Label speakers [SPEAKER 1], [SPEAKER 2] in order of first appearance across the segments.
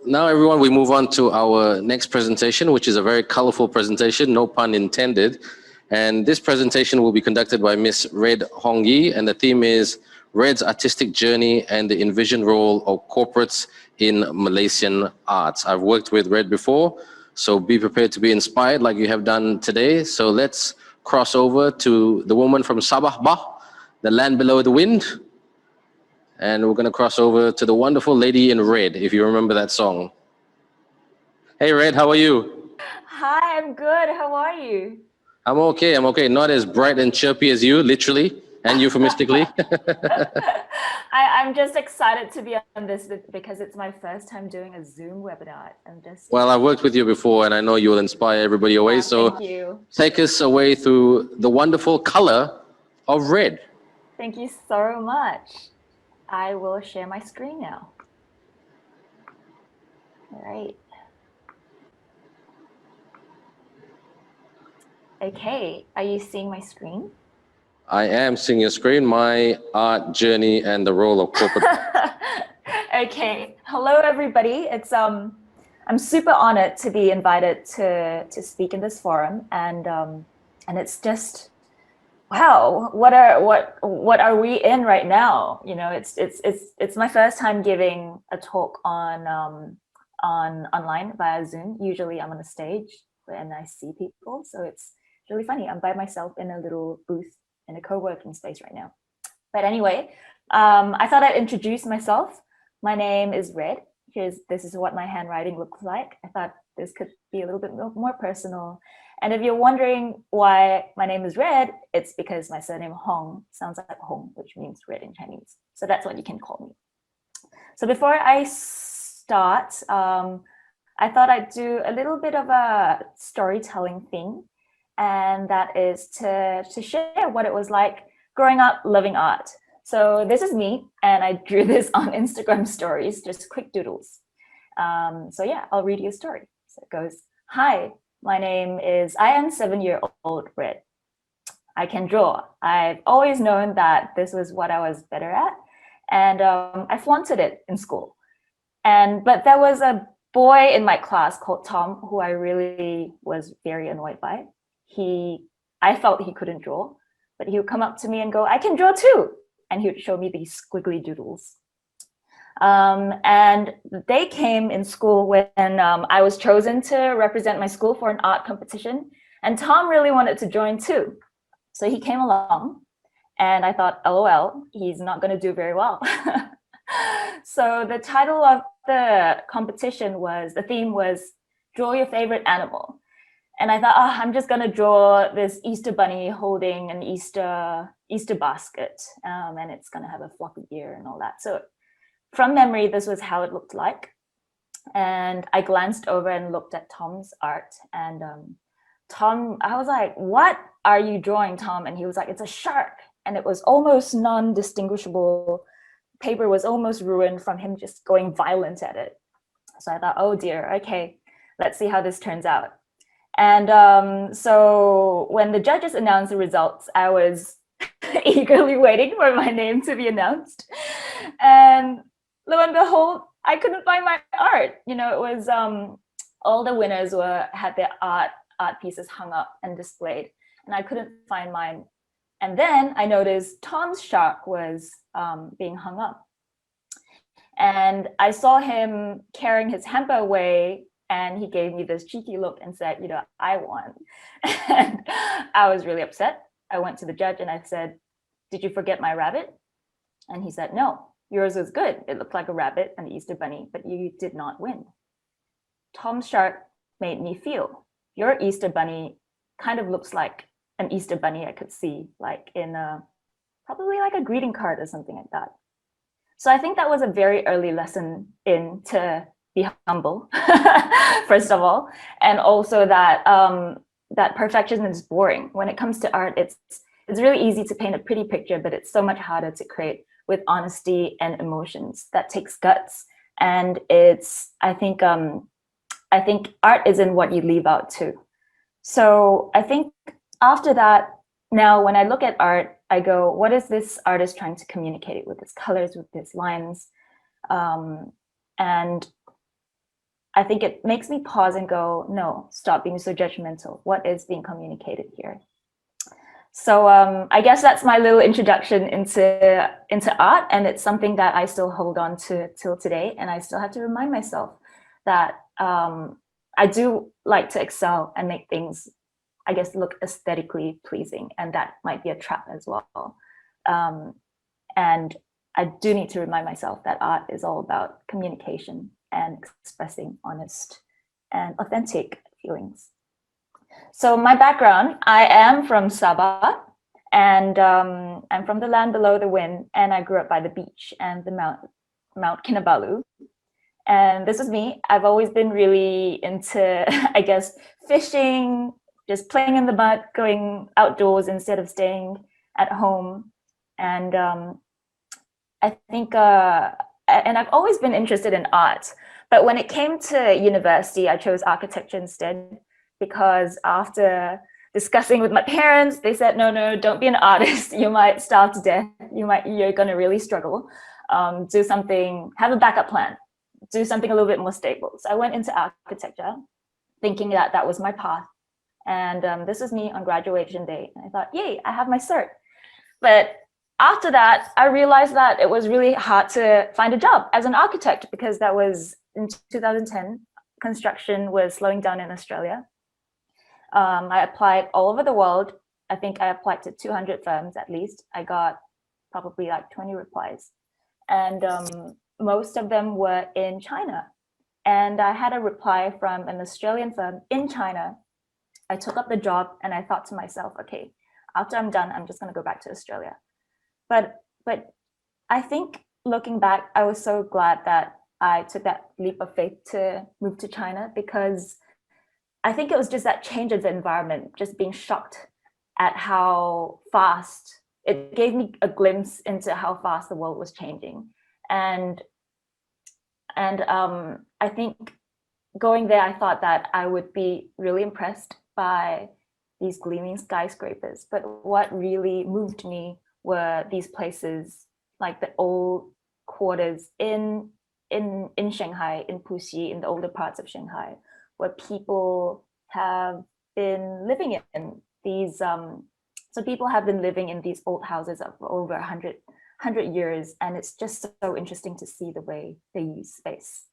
[SPEAKER 1] now everyone, we move on to our next presentation, which is a very colorful presentation, no pun intended. And this presentation will be conducted by Miss Red Hong Yi, and the theme is Red's Artistic Journey and the Envisioned Role of Corporates in Malaysian Arts. I've worked with Red before, so be prepared to be inspired like you have done today. So let's cross over to the woman from Sabah Bah, the land below the wind. And we're going to cross over to the wonderful lady in red, if you remember that song. Hey, Red, how are you?
[SPEAKER 2] Hi, I'm good. How are you?
[SPEAKER 1] I'm okay. I'm okay. Not as bright and chirpy as you, literally and euphemistically.
[SPEAKER 2] I'm just excited to be on this because it's my first time doing a Zoom webinar.
[SPEAKER 1] Well, I've worked with you before, and I know you will inspire everybody away. So
[SPEAKER 2] thank you.
[SPEAKER 1] Take us away through the wonderful color of red.
[SPEAKER 2] Thank you so much. I will share my screen now. All right. Okay, are you seeing my screen?
[SPEAKER 1] I am seeing your screen, my art journey and the role of corporate.
[SPEAKER 2] Okay, hello everybody. It's I'm super honored to be invited to speak in this forum, and it's just wow, what are we in right now? You know, it's my first time giving a talk on online via Zoom. Usually I'm on a stage and I see people, so it's really funny. I'm by myself in a little booth in a co-working space right now. But anyway, I thought I'd introduce myself. My name is Red. This is what my handwriting looks like. I thought this could be a little bit more personal. And if you're wondering why my name is Red, it's because my surname Hong sounds like Hong, which means red in Chinese. So that's what you can call me. So before I start, I thought I'd do a little bit of a storytelling thing. And that is to share what it was like growing up loving art. So this is me, and I drew this on Instagram stories, just quick doodles. So yeah, I'll read you a story. So it goes, hi, I am 7-year-old Red. I can draw. I've always known that this was what I was better at, and I flaunted it in school. But there was a boy in my class called Tom who I really was very annoyed by. I felt he couldn't draw, but he would come up to me and go, I can draw too. And he would show me these squiggly doodles. And they came in school when I was chosen to represent my school for an art competition. And Tom really wanted to join too. So he came along and I thought, LOL, he's not going to do very well. So the title of the competition the theme was draw your favorite animal. And I thought, I'm just going to draw this Easter bunny holding an Easter basket, and it's going to have a floppy ear and all that. So from memory, this was how it looked like. And I glanced over and looked at Tom's art. And Tom, I was like, what are you drawing, Tom? And he was like, it's a shark. And it was almost non-distinguishable. Paper was almost ruined from him just going violent at it. So I thought, oh dear, okay, let's see how this turns out. And so when the judges announced the results, I was eagerly waiting for my name to be announced. And lo and behold, I couldn't find my art. You know, it was all the winners had their art pieces hung up and displayed, and I couldn't find mine. And then I noticed Tom's shark was being hung up. And I saw him carrying his hamper away, and he gave me this cheeky look and said, you know, I won. And I was really upset. I went to the judge and I said, did you forget my rabbit? And he said, no, yours was good. It looked like a rabbit and the Easter bunny, but you did not win. Tom's shark made me feel, your Easter bunny kind of looks like an Easter bunny I could see, like in probably like a greeting card or something like that. So I think that was a very early lesson to be humble, first of all, and also that that perfection is boring. When it comes to art, it's really easy to paint a pretty picture, but it's so much harder to create with honesty and emotions. That takes guts, and I think art is in what you leave out too. So I think after that, now when I look at art, I go, what is this artist trying to communicate with his colors, with his lines, and I think it makes me pause and go, no, stop being so judgmental. What is being communicated here? So I guess that's my little introduction into art, and it's something that I still hold on to till today. And I still have to remind myself that I do like to excel and make things, I guess, look aesthetically pleasing, and that might be a trap as well. And I do need to remind myself that art is all about communication and expressing honest and authentic feelings. So my background, I am from Sabah, and I'm from the land below the wind, and I grew up by the beach and the Mount Kinabalu. And this is me. I've always been really into, I guess, fishing, just playing in the mud, going outdoors instead of staying at home. And I think, and I've always been interested in art. But when it came to university, I chose architecture instead, because after discussing with my parents, they said, no, don't be an artist. You might starve to death. You're gonna really struggle. Do something, have a backup plan, do something a little bit more stable. So I went into architecture thinking that that was my path. And this was me on graduation day. And I thought, yay, I have my cert. But after that, I realized that it was really hard to find a job as an architect, because that was in 2010, construction was slowing down in Australia. I applied all over the world. I think I applied to 200 firms at least. I got probably like 20 replies. And most of them were in China. And I had a reply from an Australian firm in China. I took up the job and I thought to myself, okay, after I'm done, I'm just going to go back to Australia. But I think looking back, I was so glad that I took that leap of faith to move to China, because I think it was just that change of the environment, just being shocked at how fast, it gave me a glimpse into how fast the world was changing. And I think going there, I thought that I would be really impressed by these gleaming skyscrapers. But what really moved me were these places like the old quarters in Shanghai, in Puxi, in the older parts of Shanghai, where people have been living in these, so people have been living in these old houses for over 100 years. And it's just so interesting to see the way they use space.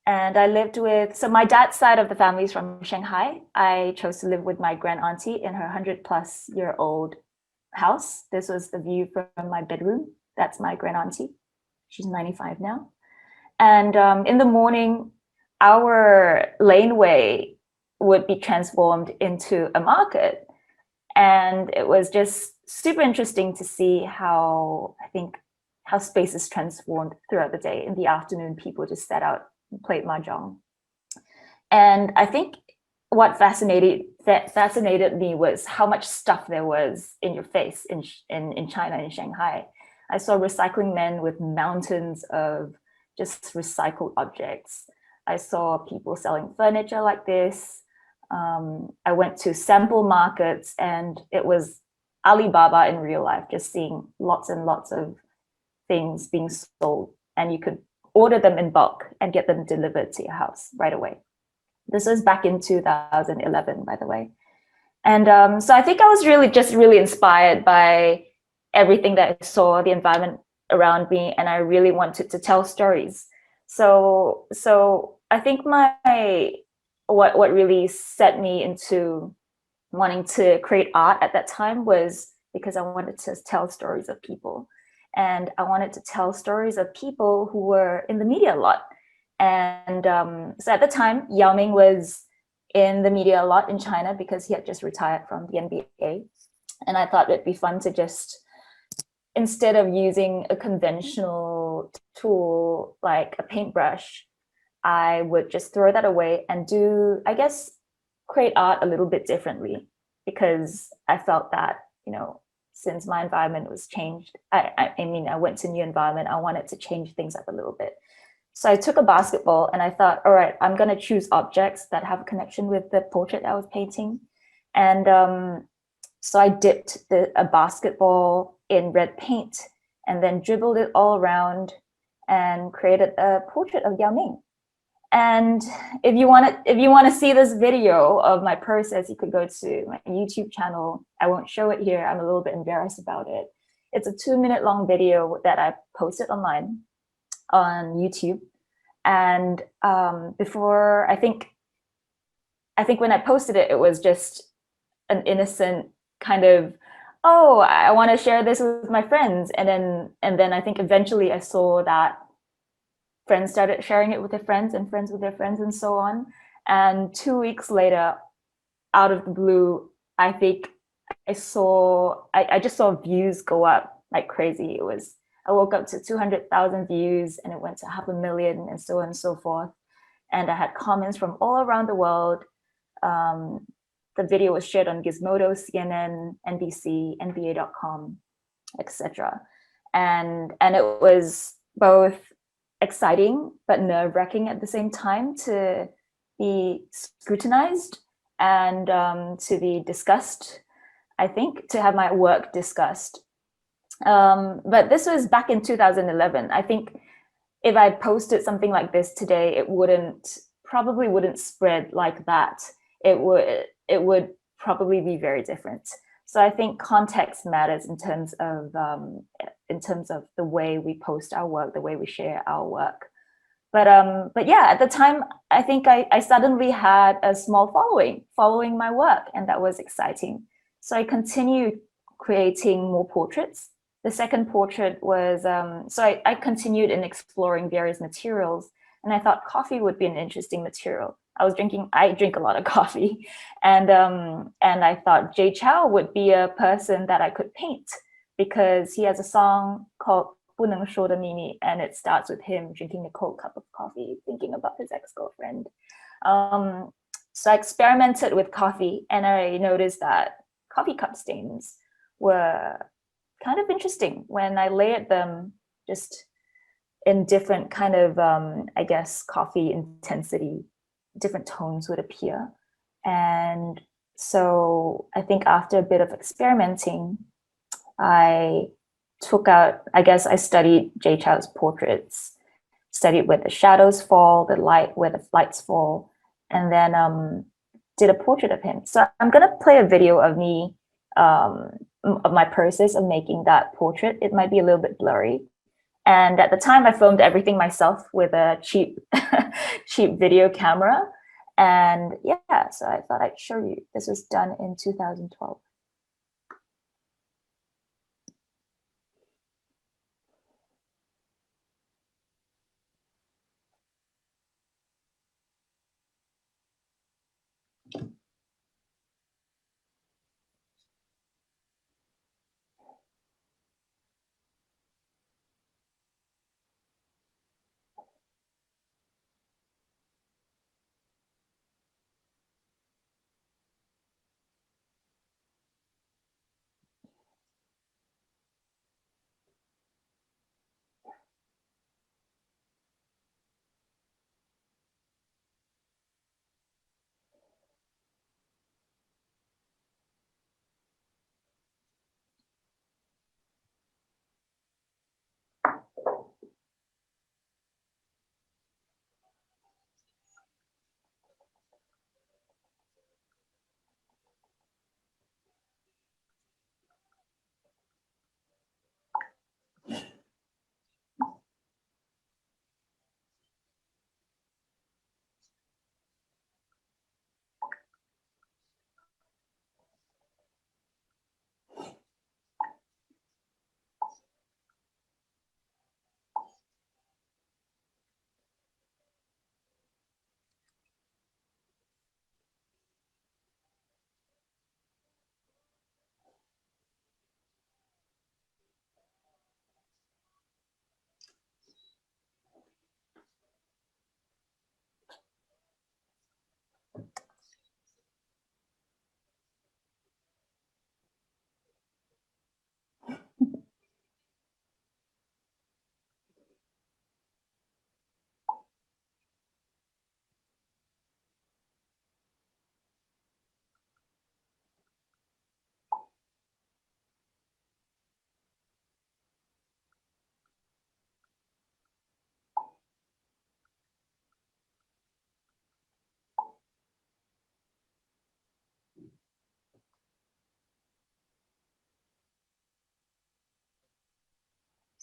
[SPEAKER 2] And I lived with, so my dad's side of the family is from Shanghai. I chose to live with my grand auntie in her 100-plus-year-old house. This was the view from my bedroom. That's my grand auntie. She's 95 now. And in the morning, our laneway would be transformed into a market. And it was just super interesting to see how, I think, how space is transformed throughout the day. In the afternoon, people just sat out and played mahjong. And I think what fascinated me was how much stuff there was in your face in China, in Shanghai. I saw recycling men with mountains of just recycled objects. I saw people selling furniture like this. I went to sample markets, and it was Alibaba in real life, just seeing lots and lots of things being sold, and you could order them in bulk and get them delivered to your house right away. This was back in 2011, by the way. And so I think I was really inspired by everything that I saw, the environment around me, and I really wanted to tell stories. So I think what really set me into wanting to create art at that time was because I wanted to tell stories of people. And I wanted to tell stories of people who were in the media a lot. And so at the time, Yao Ming was in the media a lot in China because he had just retired from the NBA. And I thought it'd be fun to just, instead of using a conventional tool like a paintbrush, I would just throw that away and do, I guess, create art a little bit differently, because I felt that, you know, since my environment was changed, I mean, I went to a new environment, I wanted to change things up a little bit. So I took a basketball and I thought, all right, I'm going to choose objects that have a connection with the portrait I was painting. And so I dipped a basketball in red paint and then dribbled it all around and created a portrait of Yao Ming. And if you want to see this video of my process, you could go to my YouTube channel. I won't show it here. I'm a little bit embarrassed about it. It's a 2-minute long video that I posted online on YouTube. And before, I think when I posted it, it was just an innocent kind of, oh, I want to share this with my friends. And then I think eventually I saw that friends started sharing it with their friends and friends with their friends and so on. And 2 weeks later, out of the blue, I think I just saw views go up like crazy. I woke up to 200,000 views and it went to 500,000 and so on and so forth. And I had comments from all around the world. The video was shared on Gizmodo, CNN, NBC, NBA.com, etc. And it was both exciting but nerve-wracking at the same time to be scrutinized and to be discussed, I think, to have my work discussed. But this was back in 2011. I think if I posted something like this today, it probably wouldn't spread like that. It would probably be very different. So I think context matters in terms of the way we post our work, the way we share our work. But yeah, at the time, I think I suddenly had a small following my work, and that was exciting. So I continued creating more portraits. The second portrait was, so I continued in exploring various materials, and I thought coffee would be an interesting material. I drink a lot of coffee, and I thought Jay Chou would be a person that I could paint because he has a song called 不能说的秘密, and it starts with him drinking a cold cup of coffee, thinking about his ex-girlfriend. So I experimented with coffee, and I noticed that coffee cup stains were kind of interesting when I layered them just in different kind of, I guess, coffee intensity. Different tones would appear. And so I think after a bit of experimenting, I studied Jay Chou's portraits, studied where the shadows fall, where the lights fall, and then did a portrait of him. So I'm gonna play a video of me, of my process of making that portrait. It might be a little bit blurry. And at the time, I filmed everything myself with a cheap video camera. And yeah, so I thought I'd show you. This was done in 2012.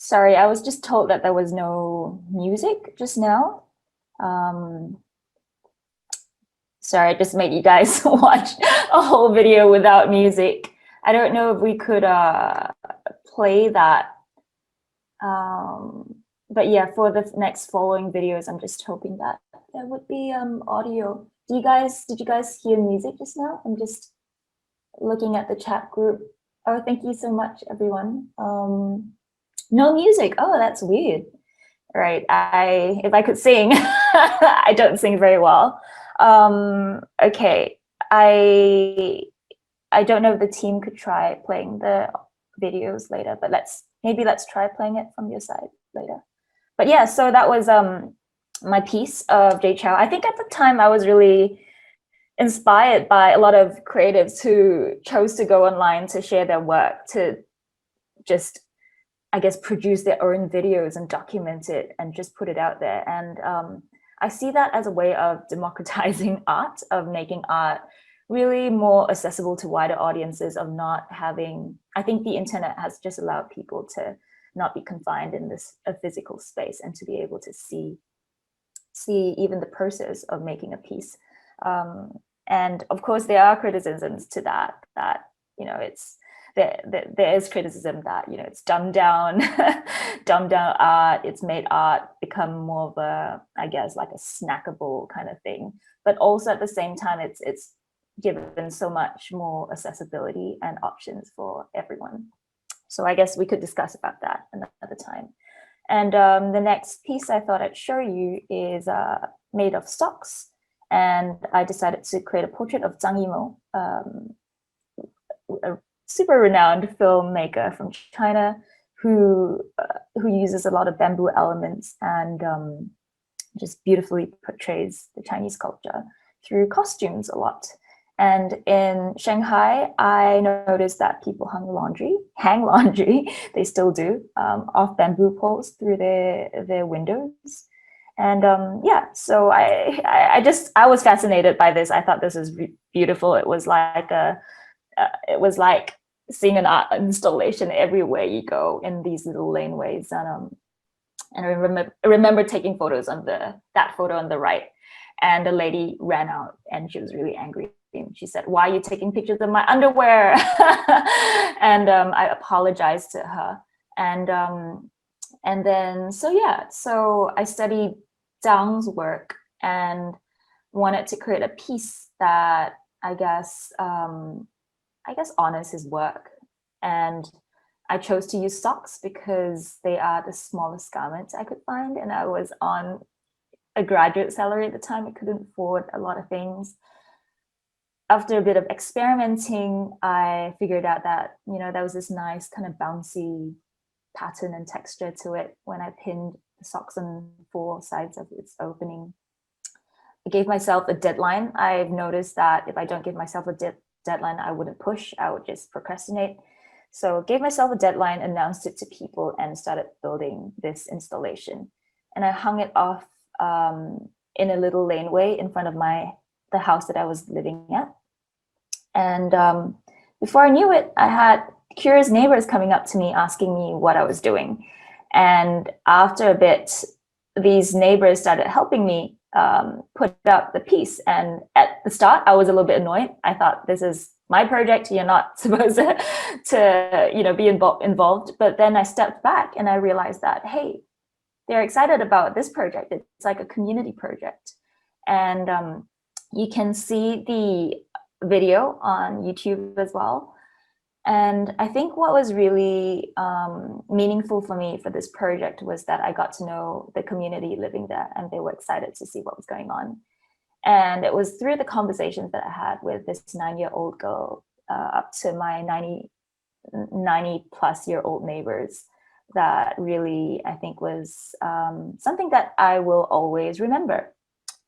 [SPEAKER 2] Sorry, I was just told that there was no music just now. Sorry, I just made you guys watch a whole video without music. I don't know if we could play that. But yeah, for the next following videos, I'm just hoping that there would be audio. Did you guys hear music just now? I'm just looking at the chat group. Oh, thank you so much, everyone. No music. Oh, that's weird. All right, if I could sing, I don't sing very well. Okay, I don't know if the team could try playing the videos later, but maybe let's try playing it from your side later. But yeah, so that was my piece of Jay Chou. I think at the time I was really inspired by a lot of creatives who chose to go online to share their work, to just, I guess, produce their own videos and document it and just put it out there. And I see that as a way of democratizing art, of making art really more accessible to wider audiences, of not having, I think the internet has just allowed people to not be confined in a physical space and to be able to see even the process of making a piece. And of course, there are criticisms to that, you know, there is criticism that, you know, it's dumbed down art, it's made art become more of a, I guess, like a snackable kind of thing. But also at the same time, it's given so much more accessibility and options for everyone. So I guess we could discuss about that another time. And the next piece I thought I'd show you is made of stocks. And I decided to create a portrait of Zhang Yimou, a super renowned filmmaker from China who uses a lot of bamboo elements and just beautifully portrays the Chinese culture through costumes a lot. And in Shanghai, I noticed that people hang laundry, they still do, off bamboo poles through their windows. And yeah, so I was fascinated by this. I thought this was beautiful. It was like seeing an art installation everywhere you go in these little laneways. And I remember taking photos on that photo on the right, and the lady ran out and she was really angry. And she said, "Why are you taking pictures of my underwear?" And I apologized to her. And then, so yeah, so I studied Zhang's work and wanted to create a piece that I guess honors his work. And I chose to use socks because they are the smallest garments I could find, and I was on a graduate salary at the time. I couldn't afford a lot of things. After a bit of experimenting, I figured out that, you know, there was this nice kind of bouncy pattern and texture to it when I pinned the socks on 4 sides of its opening. I gave myself a deadline. I've noticed that if I don't give myself a deadline, I wouldn't push, I would just procrastinate. So gave myself a deadline, announced it to people, and started building this installation. And I hung it off in a little laneway in front of the house that I was living at. And before I knew it, I had curious neighbors coming up to me asking me what I was doing. And after a bit, these neighbors started helping me put up the piece. And at the start, I was a little bit annoyed. I thought, this is my project. You're not supposed to you know, be involved. But then I stepped back and I realized that, hey, they're excited about this project. It's like a community project. And you can see the video on YouTube as well. And I think what was really meaningful for me for this project was that I got to know the community living there, and they were excited to see what was going on. And it was through the conversations that I had with this 9-year-old girl up to my 90-plus-year-old neighbors that really, I think, was something that I will always remember.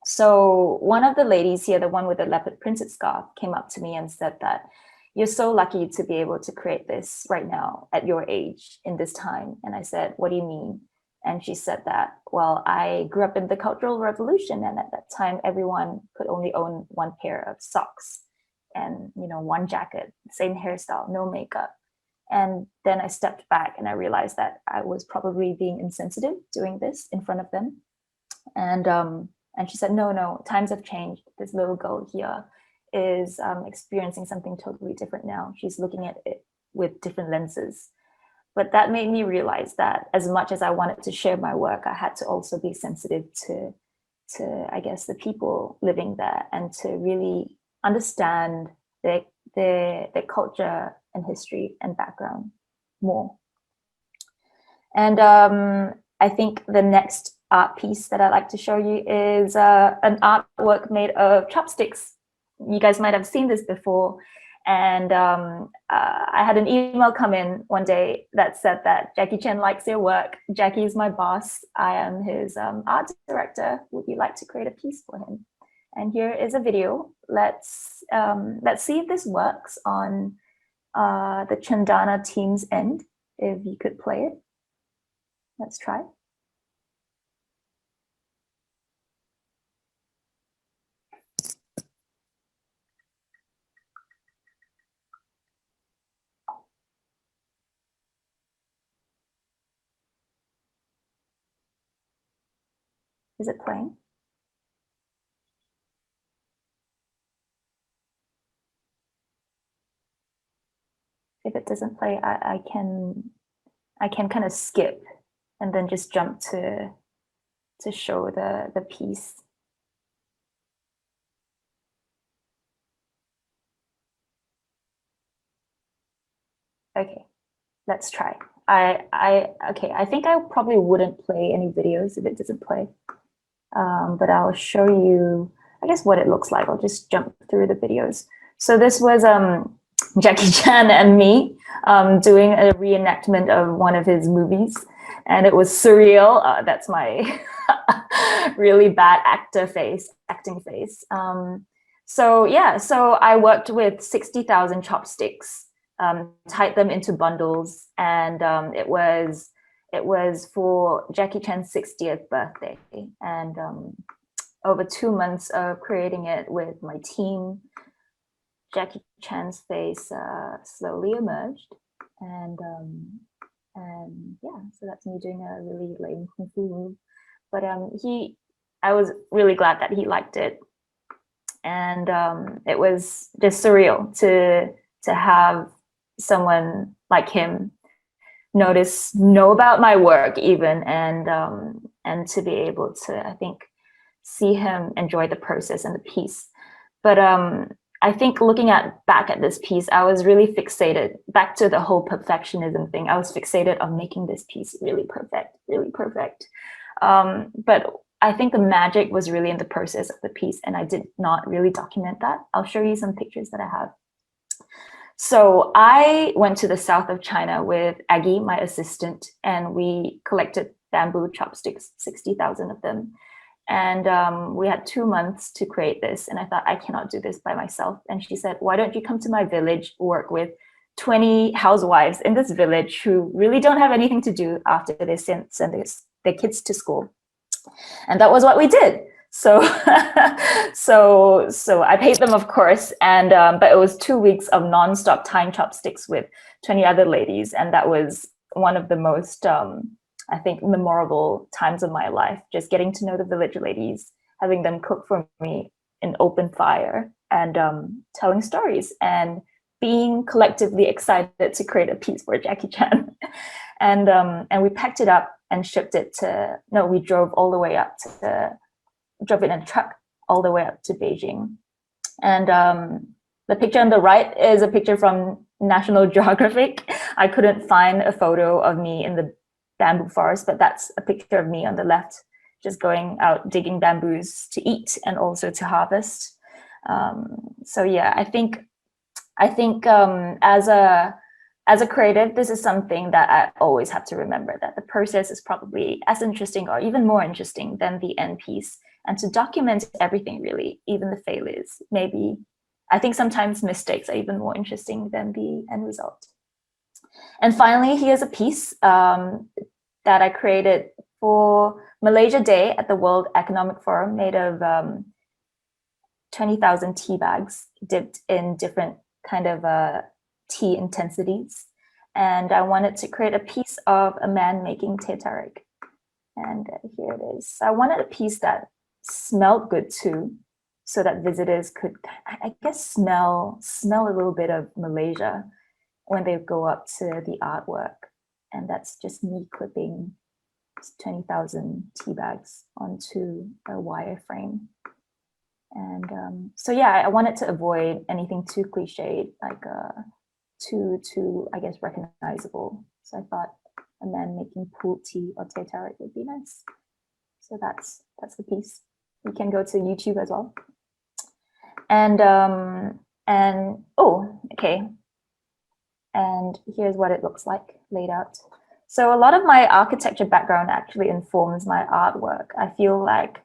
[SPEAKER 2] So one of the ladies here, the one with the leopard printed scarf, came up to me and said that, "You're so lucky to be able to create this right now at your age in this time." And I said, "What do you mean?" And she said that, "Well, I grew up in the Cultural Revolution, and at that time, everyone could only own 1 pair of socks and, you know, 1 jacket, same hairstyle, no makeup. And then I stepped back and I realized that I was probably being insensitive doing this in front of them. And she said, no, times have changed. This little girl here is experiencing something totally different now. She's looking at it with different lenses. But that made me realize that as much as I wanted to share my work, I had to also be sensitive to I guess, the people living there, and to really understand their culture and history and background more. And I think the next art piece that I'd like to show you is an artwork made of chopsticks. You guys might have seen this before. And I had an email come in one day that said that Jackie Chan likes your work. Jackie is my boss. I am his art director. Would you like to create a piece for him? And here is a video. Let's see if this works on the Chandana team's end. If you could play it. Let's try. Is it playing? If it doesn't play, I can kind of skip and then just jump to show the piece. Okay, let's try. Okay, I think I probably wouldn't play any videos if it doesn't play. But I'll show you, I guess, what it looks like. I'll just jump through the videos. So this was Jackie Chan and me doing a reenactment of one of his movies, and it was surreal. That's my really bad acting face. So yeah, so I worked with 60,000 chopsticks, tied them into bundles, and it was for Jackie Chan's 60th birthday. And over 2 months of creating it with my team, Jackie Chan's face slowly emerged. And yeah, so that's me doing a really lame kung fu move. But I was really glad that he liked it. And it was just surreal to have someone like him know about my work even, and to be able to, I think, see him enjoy the process and the piece. But I think looking back at this piece, I was really fixated back to the whole perfectionism thing. I was fixated on making this piece really perfect, really perfect. But I think the magic was really in the process of the piece, and I did not really document that. I'll show you some pictures that I have. So I went to the south of China with Aggie, my assistant, and we collected bamboo chopsticks, 60,000 of them. And we had 2 months to create this. And I thought, I cannot do this by myself. And she said, why don't you come to my village, work with 20 housewives in this village who really don't have anything to do after they send their kids to school. And that was what we did. So so I paid them, of course, and but it was 2 weeks of nonstop tying chopsticks with 20 other ladies, and that was one of the most I think memorable times of my life. Just getting to know the village ladies, having them cook for me in open fire, and telling stories, and being collectively excited to create a piece for Jackie Chan. And we packed it up and shipped it to. No, we drove all the way up to drove it in a truck all the way up to Beijing. And the picture on the right is a picture from National Geographic. I couldn't find a photo of me in the bamboo forest, but that's a picture of me on the left, just going out digging bamboos to eat and also to harvest. So yeah, I think as a creative, this is something that I always have to remember, that the process is probably as interesting or even more interesting than the end piece. And to document everything, really, even the failures, maybe, I think sometimes mistakes are even more interesting than the end result. And finally, here's a piece that I created for Malaysia Day at the World Economic Forum, made of 20,000 tea bags dipped in different kind of tea intensities. and I wanted to create a piece of a man making teh tarik. And here it is. I wanted a piece that smelled good too, so that visitors could, I guess, smell a little bit of Malaysia when they go up to the artwork. And that's just me clipping 20,000 tea bags onto a wire frame. And so yeah, I wanted to avoid anything too cliched, like too I guess recognizable. So I thought a man making pulled tea or teh tarik would be nice. So that's the piece. You can go to YouTube as well. And oh, okay. And here's what it looks like laid out. So a lot of my architecture background actually informs my artwork. I feel like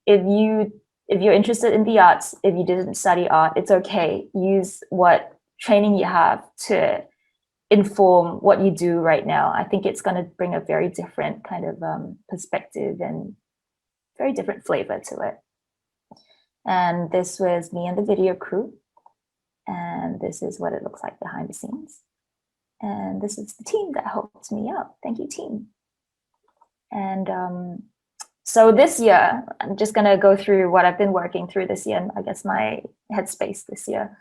[SPEAKER 2] if you're interested in the arts, if you didn't study art, it's okay. Use what training you have to inform what you do right now. I think it's going to bring a very different kind of perspective and very different flavor to it. And this was me and the video crew. And this is what it looks like behind the scenes. And this is the team that helped me out. Thank you, team. And so this year, I'm just going to go through what I've been working through this year, and I guess my headspace this year.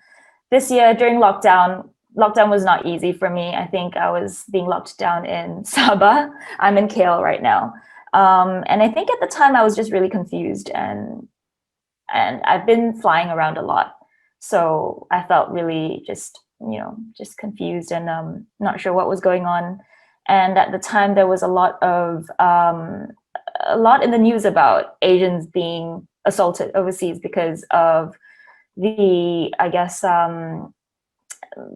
[SPEAKER 2] This year, during lockdown was not easy for me. I think I was being locked down in Sabah. I'm in KL right now. And I think at the time I was just really confused, and I've been flying around a lot. So I felt really just confused and not sure what was going on. And at the time there was a lot in the news about Asians being assaulted overseas because of the, I guess,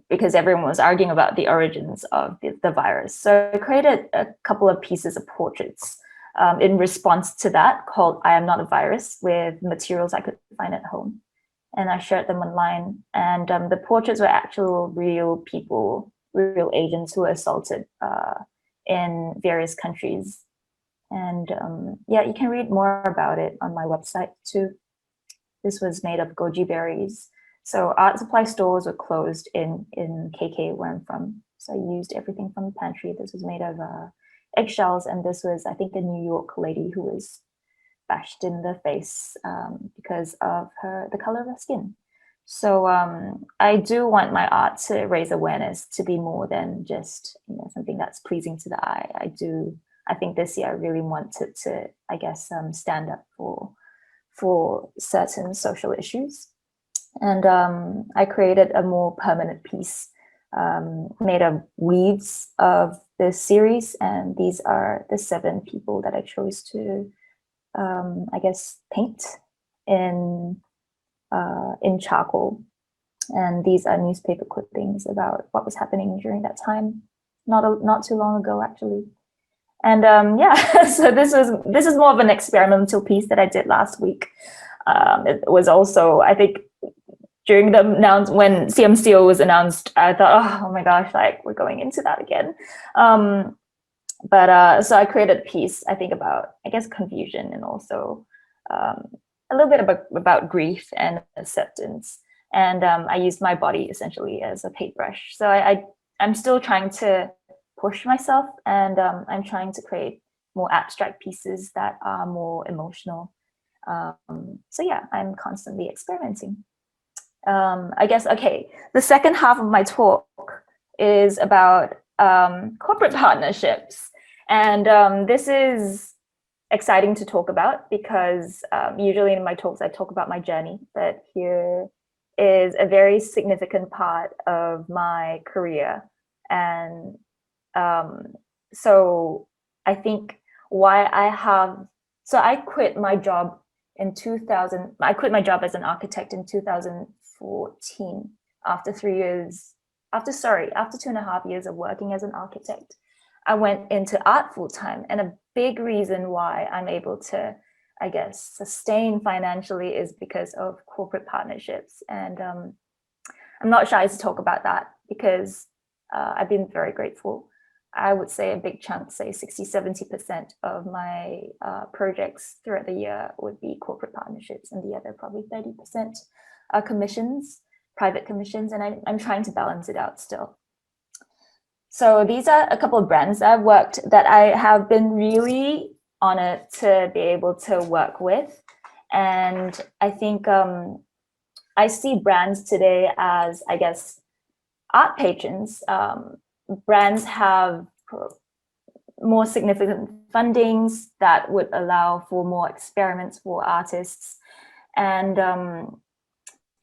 [SPEAKER 2] because everyone was arguing about the origins of the virus. So I created a couple of pieces of portraits in response to that, called I Am Not a Virus, with materials I could find at home. And I shared them online. And the portraits were actual real people, real Asians who were assaulted in various countries. And yeah, you can read more about it on my website too. This was made of goji berries. So art supply stores were closed in KK, where I'm from. So I used everything from the pantry. This was made of eggshells. And this was, I think, a New York lady who was bashed in the face because of the color of her skin. So I do want my art to raise awareness, to be more than just something that's pleasing to the eye. I think this year I really wanted to, I guess, stand up for certain social issues. And I created a more permanent piece made of weaves of this series, and these are the 7 people that I chose to I guess, paint in charcoal. And these are newspaper clippings about what was happening during that time, not too long ago, actually. And yeah, so this is more of an experimental piece that I did last week. It was also, I think, during the when CMCO was announced, I thought, oh my gosh, like we're going into that again. But so I created a piece, I think, about, I guess, confusion, and also a little bit about grief and acceptance. And I used my body essentially as a paintbrush. So I'm still trying to push myself, and I'm trying to create more abstract pieces that are more emotional. So yeah, I'm constantly experimenting. I guess, okay, the second half of my talk is about corporate partnerships. And this is exciting to talk about because usually in my talks, I talk about my journey, but here is a very significant part of my career. And so I think why I quit my job in 2000. I quit my job as an architect in 2014 after 2.5 years of working as an architect. I went into art full time, and a big reason why I'm able to, I guess, sustain financially is because of corporate partnerships. And I'm not shy to talk about that because I've been very grateful. I would say a big chunk, say 60-70% of my projects throughout the year would be corporate partnerships, and the other probably 30% are commissions, private commissions, and I'm trying to balance it out still. So these are a couple of brands that I've worked that I have been really honored to be able to work with. And I think I see brands today as, I guess, art patrons. Brands have more significant fundings that would allow for more experiments for artists. And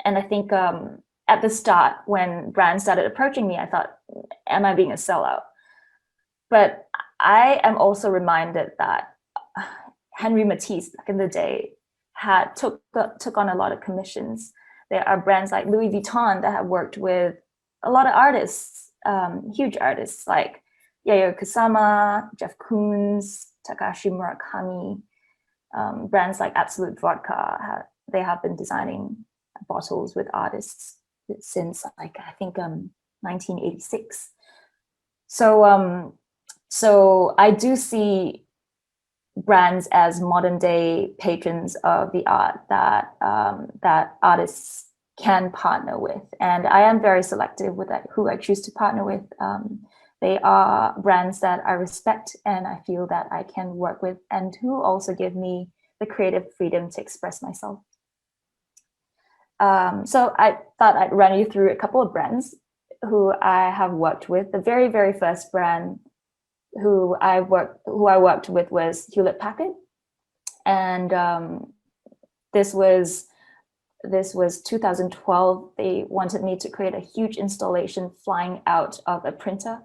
[SPEAKER 2] I think at the start, when brands started approaching me, I thought, am I being a sellout? But I am also reminded that Henry Matisse back in the day took on a lot of commissions. There are brands like Louis Vuitton that have worked with a lot of artists, huge artists like Yayoi Kusama, Jeff Koons, Takashi Murakami. Brands like Absolute Vodka, they have been designing bottles with artists since, like, I think 1986. So I do see brands as modern day patrons of the art that that artists can partner with, and I am very selective with who I choose to partner with. They are brands that I respect and I feel that I can work with, and who also give me the creative freedom to express myself. So I thought I'd run you through a couple of brands who I have worked with. The very, very first brand who I worked with was HewlettPackard, and this was 2012. They wanted me to create a huge installation flying out of a printer,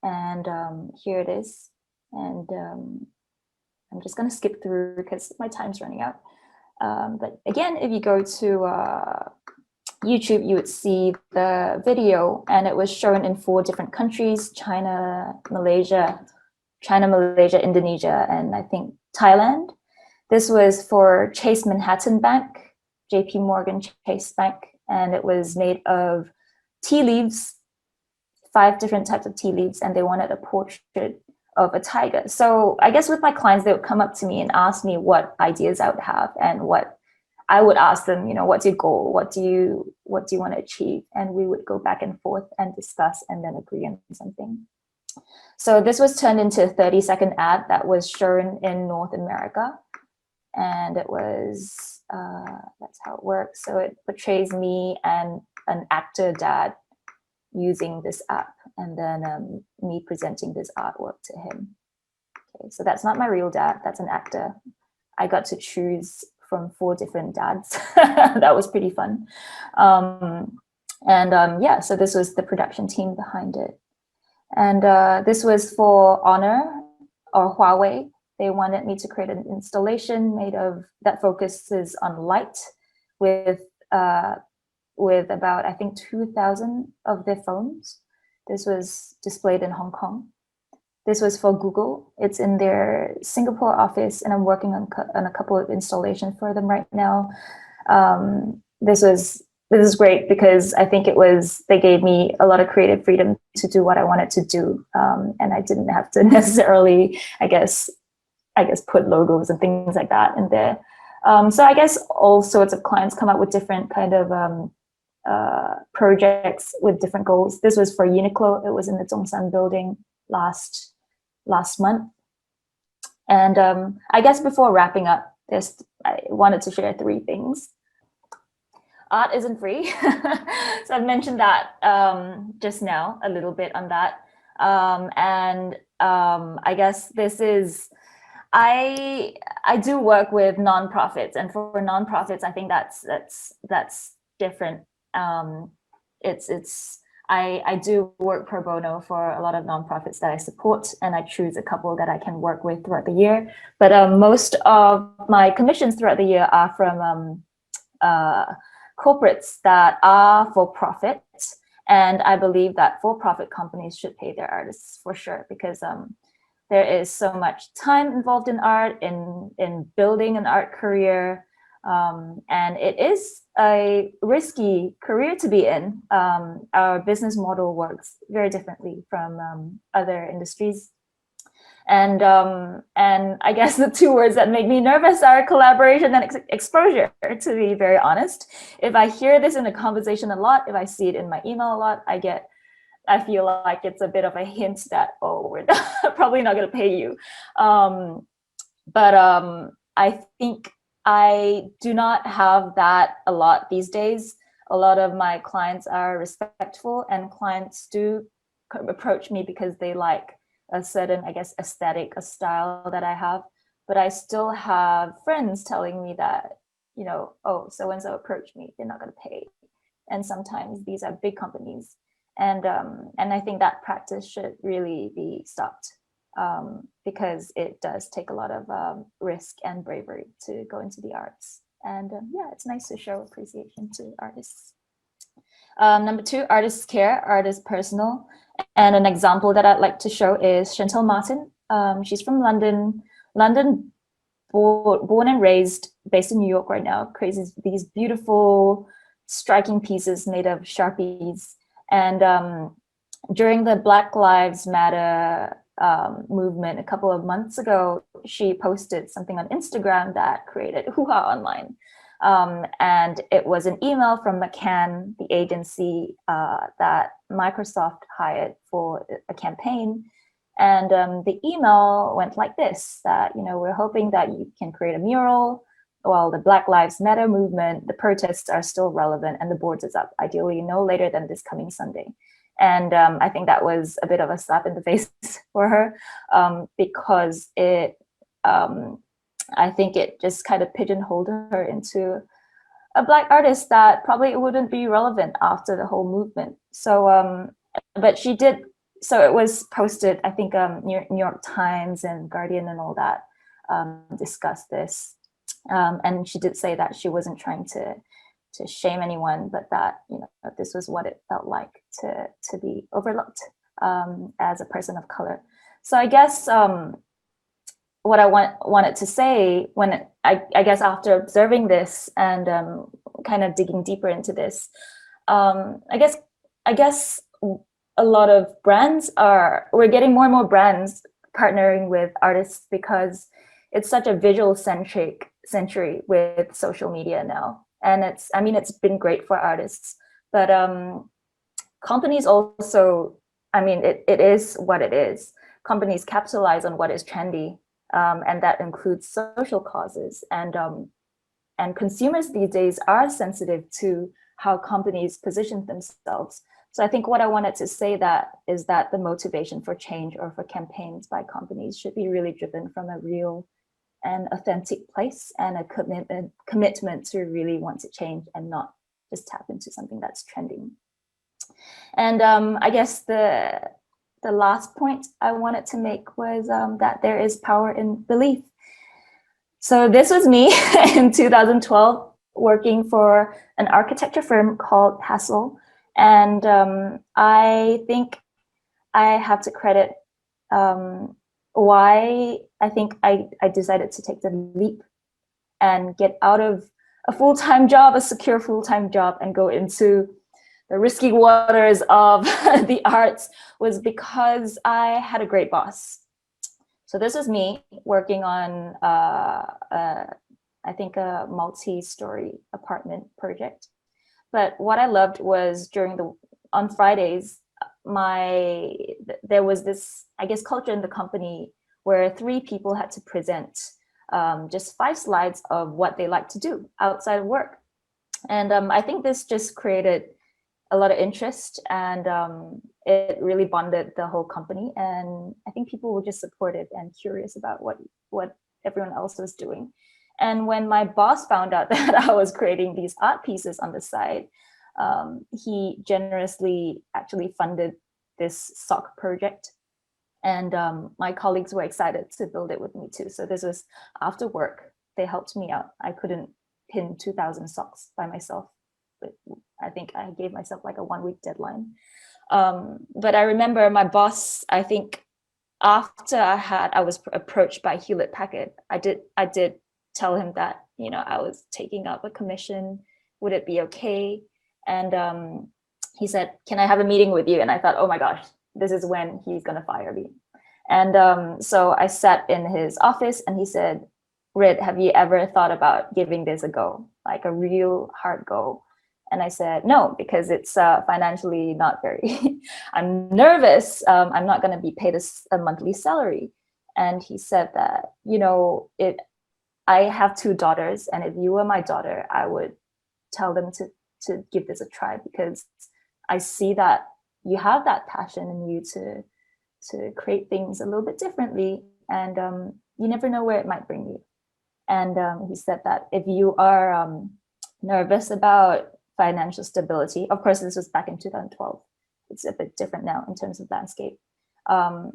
[SPEAKER 2] and here it is. And I'm just going to skip through because my time's running out. But again, if you go to YouTube, you would see the video, and it was shown in 4 different countries: China, Malaysia, Indonesia, and I think Thailand. This was for Chase Manhattan Bank, JP Morgan Chase Bank, and it was made of tea leaves, 5 different types of tea leaves, and they wanted a portrait of a tiger. So I guess with my clients, they would come up to me and ask me what ideas I would have, and what I would ask them, what's your goal? What do you want to achieve? And we would go back and forth and discuss and then agree on something. So this was turned into a 30-second ad that was shown in North America. And it was, that's how it works. So it portrays me and an actor dad using this app, and then me presenting this artwork to him. Okay, so that's not my real dad, that's an actor. I got to choose from 4 different dads. That was pretty fun. Yeah, so this was the production team behind it. And this was for Honor or Huawei. They wanted me to create an installation that focuses on light with about, I think, 2,000 of their phones. This was displayed in Hong Kong. This was for Google. It's in their Singapore office, and I'm working on a couple of installations for them right now. This is great because I think they gave me a lot of creative freedom to do what I wanted to do, and I didn't have to necessarily, I guess, put logos and things like that in there. So I guess all sorts of clients come up with different kind of projects with different goals. This was for Uniqlo. It was in the Zhongshan building last month. And I guess before wrapping up this, I wanted to share 3 things. Art isn't free. So I've mentioned that just now, a little bit on that. I guess this is, I do work with nonprofits, and for nonprofits, I think that's different. I do work pro bono for a lot of nonprofits that I support, and I choose a couple that I can work with throughout the year. But most of my commissions throughout the year are from corporates that are for profit. And I believe that for-profit companies should pay their artists for sure, because there is so much time involved in art, in building an art career. And it is a risky career to be in. Our business model works very differently from other industries. And I guess the 2 words that make me nervous are collaboration and exposure, to be very honest. If I hear this in a conversation a lot, if I see it in my email a lot, I get I feel like it's a bit of a hint that, oh, we're probably not going to pay you. But I think I do not have that a lot these days. A lot of my clients are respectful, and clients do approach me because they like a certain, I guess, aesthetic, a style that I have. But I still have friends telling me that, you know, oh, so-and-so approached me, they're not going to pay. And sometimes these are big companies. And I think that practice should really be stopped, because it does take a lot of risk and bravery to go into the arts. And yeah, it's nice to show appreciation to artists. Number 2, artists care, art is personal. And an example that I'd like to show is Chantal Martin. She's from London, born and raised, based in New York right now, creates these beautiful, striking pieces made of Sharpies. And during the Black Lives Matter movement a couple of months ago, she posted something on Instagram that created hoo-ha online. And it was an email from McCann, the agency that Microsoft hired for a campaign. And the email went like this, that, you know, we're hoping that you can create a mural while the Black Lives Matter movement, the protests are still relevant and the boards is up, ideally no later than this coming Sunday. And I think that was a bit of a slap in the face for her, because it, I think it just kind of pigeonholed her into a Black artist that probably wouldn't be relevant after the whole movement. So, but she did, so it was posted, I think New York Times and Guardian and all that discussed this. And she did say that she wasn't trying to shame anyone, but that, you know, this was what it felt like to be overlooked as a person of color. So I guess what I wanted to say when I guess after observing this and kind of digging deeper into this, I guess a lot of brands we're getting more and more brands partnering with artists because it's such a visual century with social media now. And it's been great for artists, but companies also, it is what it is. Companies capitalize on what is trendy, and that includes social causes. And consumers these days are sensitive to how companies position themselves. So I think what I wanted to say is that the motivation for change or for campaigns by companies should be really driven from a real and authentic place and a commitment to really want to change and not just tap into something that's trending. And I guess the last point I wanted to make was that there is power in belief. So this was me in 2012 working for an architecture firm called Hassel. And I think I have to credit why I think I decided to take the leap and get out of a full-time job, a secure full-time job, and go into the risky waters of the arts was because I had a great boss. So this is me working on, I think, a multi-story apartment project. But what I loved was on Fridays, there was this, I guess, culture in the company where 3 people had to present just 5 slides of what they like to do outside of work. And I think this just created a lot of interest, and it really bonded the whole company. And I think people were just supportive and curious about what everyone else was doing. And when my boss found out that I was creating these art pieces on the side, he generously actually funded this sock project. And my colleagues were excited to build it with me too. So this was after work. They helped me out. I couldn't pin 2,000 socks by myself, but I think I gave myself like a 1-week deadline. But I remember my boss, I think after I was approached by HewlettPackard, I did tell him that, you know, I was taking up a commission. Would it be okay? And he said, can I have a meeting with you? And I thought, oh my gosh, this is when he's gonna fire me. And so I sat in his office and he said, Rid, have you ever thought about giving this a go, like a real hard go? And I said, no, because it's financially not very, I'm nervous. I'm not going to be paid a monthly salary. And he said that, you know, I have 2 daughters, and if you were my daughter, I would tell them to give this a try, because I see that you have that passion in you to create things a little bit differently, and you never know where it might bring you. And he said that if you are nervous about financial stability, of course, this was back in 2012. It's a bit different now in terms of landscape.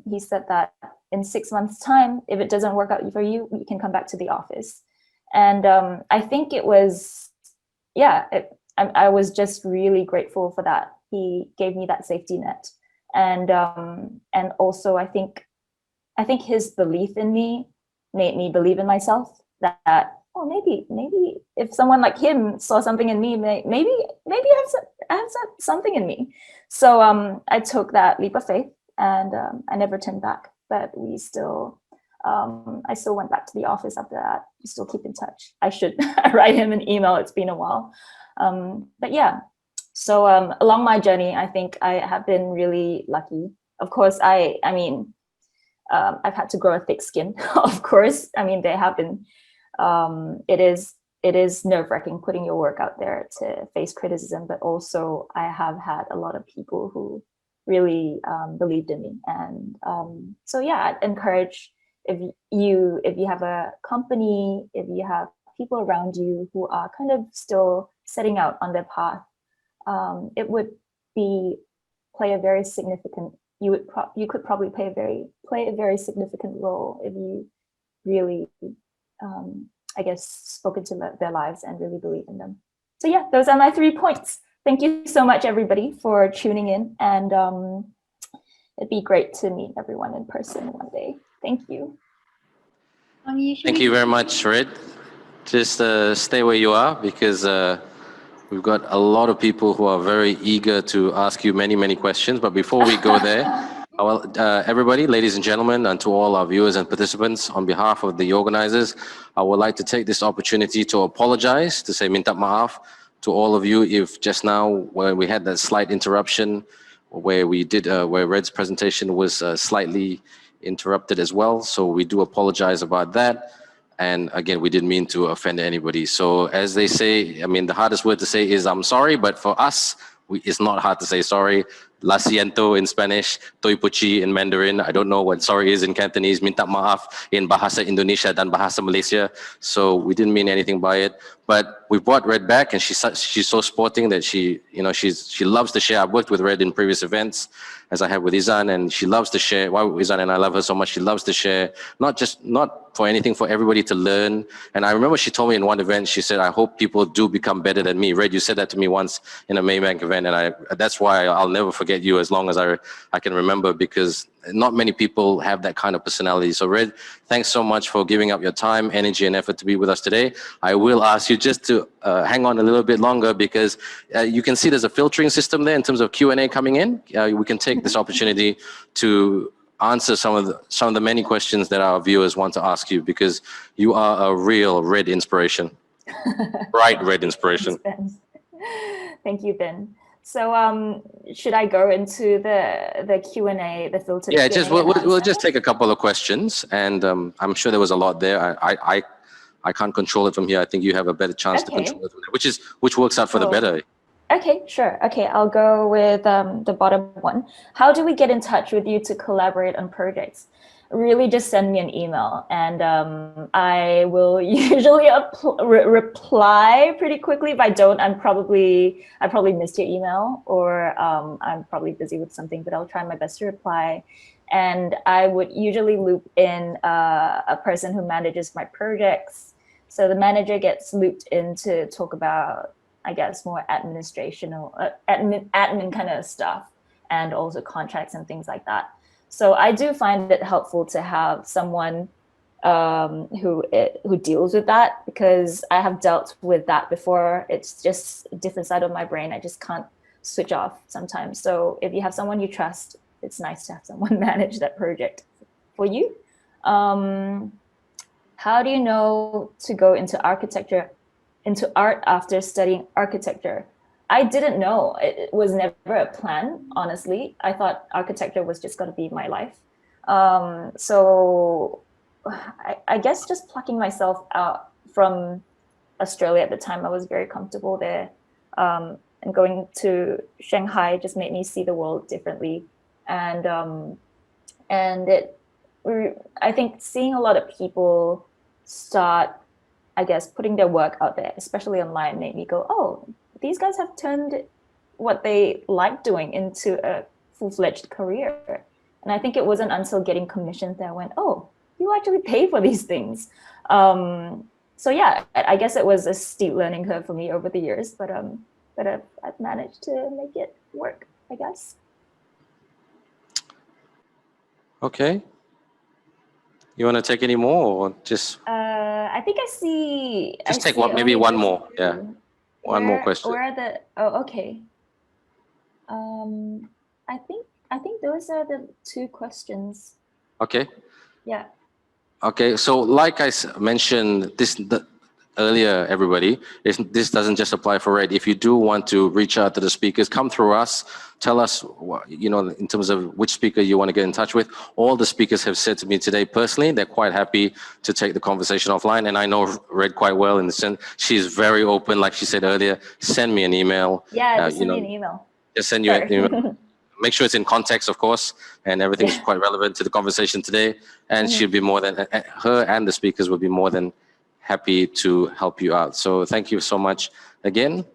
[SPEAKER 2] He said that in 6 months' time, if it doesn't work out for you, you can come back to the office. And I think it was, yeah, I was just really grateful for that. He gave me that safety net. And also I think his belief in me made me believe in myself, that, oh, maybe if someone like him saw something in me, maybe I have something in me. So I took that leap of faith, and I never turned back. But we still, I still went back to the office after that. We still keep in touch. I should write him an email. It's been a while. But yeah, so along my journey, I think I have been really lucky. Of course, I mean, I've had to grow a thick skin, of course. I mean, they have been, it is nerve-wracking putting your work out there to face criticism, but also I have had a lot of people who really believed in me. And so yeah, I'd encourage, if you have a company, if you have people around you who are kind of still setting out on their path, it would play a very significant, you could probably play a very significant role if you really, I guess, spoke into their lives and really believe in them. So yeah, those are my 3 points. Thank you so much, everybody, for tuning in. And it'd be great to meet everyone in person one day. Thank you.
[SPEAKER 1] Thank you very much, Red. Just stay where you are, because we've got a lot of people who are very eager to ask you many, many questions. But before we go there, everybody, ladies and gentlemen, and to all our viewers and participants, on behalf of the organizers, I would like to take this opportunity to apologize, to say minta maaf to all of you if just now, when we had that slight interruption, where where Red's presentation was slightly interrupted as well. So we do apologize about that. And again, we didn't mean to offend anybody. So as they say, I mean, the hardest word to say is I'm sorry, but for us, it's not hard to say sorry. La siento in Spanish, toi puchi in Mandarin. I don't know what sorry is in Cantonese. Minta maaf in Bahasa Indonesia dan Bahasa Malaysia. So we didn't mean anything by it. But we brought Red back, and she's so sporting that she loves to share. I've worked with Red in previous events, as I have with Izan, and she loves to share. Why Izan and I love her so much? She loves to share, not for anything, for everybody to learn. And I remember she told me in one event, she said, I hope people do become better than me. Red, you said that to me once in a Maybank event, and that's why I'll never forget you as long as I can remember, because not many people have that kind of personality. So Red, thanks so much for giving up your time, energy, and effort to be with us today. I will ask you just to hang on a little bit longer, because you can see there's a filtering system there in terms of Q&A coming in. We can take this opportunity to answer some of the many questions that our viewers want to ask you, because you are a real Red inspiration, bright Red inspiration.
[SPEAKER 2] Thank you, Ben. So should I go into the Q&A, the filter?
[SPEAKER 1] Yeah, we'll just take a couple of questions, and I'm sure there was a lot there. I can't control it from here. I think you have a better chance to control it from there, which works out for the better.
[SPEAKER 2] Okay, sure. Okay, I'll go with the bottom one. How do we get in touch with you to collaborate on projects? Really, just send me an email, and I will usually reply pretty quickly. If I don't, I probably missed your email, or I'm probably busy with something, but I'll try my best to reply. And I would usually loop in a person who manages my projects. So the manager gets looped in to talk about, I guess, more administrational, admin kind of stuff, and also contracts and things like that. So I do find it helpful to have someone who deals with that, because I have dealt with that before. It's just a different side of my brain. I just can't switch off sometimes. So if you have someone you trust, it's nice to have someone manage that project for you. How do you know to go into art after studying architecture? I didn't know. It was never a plan, honestly. I thought architecture was just going to be my life. So I guess just plucking myself out from Australia at the time, I was very comfortable there. And going to Shanghai just made me see the world differently. And I think seeing a lot of people start, I guess, putting their work out there, especially online, made me go, oh, these guys have turned what they like doing into a full-fledged career. And I think it wasn't until getting commissioned that I went, oh, you actually pay for these things. So yeah, I guess it was a steep learning curve for me over the years, but I've managed to make it work, I guess.
[SPEAKER 1] Okay. You want to take any more, or just?
[SPEAKER 2] I think I see.
[SPEAKER 1] Just take one, maybe one more. Yeah, one more question.
[SPEAKER 2] Where are the? Oh, okay. I think those are the two questions.
[SPEAKER 1] Okay.
[SPEAKER 2] Yeah.
[SPEAKER 1] Okay. So, like I mentioned earlier, everybody, this doesn't just apply for Red. If you do want to reach out to the speakers, come through us. Tell us, you know, in terms of which speaker you want to get in touch with. All the speakers have said to me today personally, they're quite happy to take the conversation offline. And I know Red quite well in the sense she's very open, like she said earlier. Send me an email.
[SPEAKER 2] Yeah, just send me an email.
[SPEAKER 1] Just send you an email. Make sure it's in context, of course, and everything's quite relevant to the conversation today. And she'll be more than, her and the speakers will be more than happy to help you out. So thank you so much again.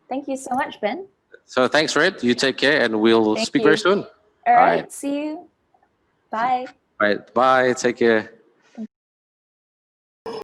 [SPEAKER 2] Thank you so much, Ben.
[SPEAKER 1] So thanks, Red. You take care, and we'll speak very soon.
[SPEAKER 2] All right. See you. Bye.
[SPEAKER 1] All right. Bye. Take care.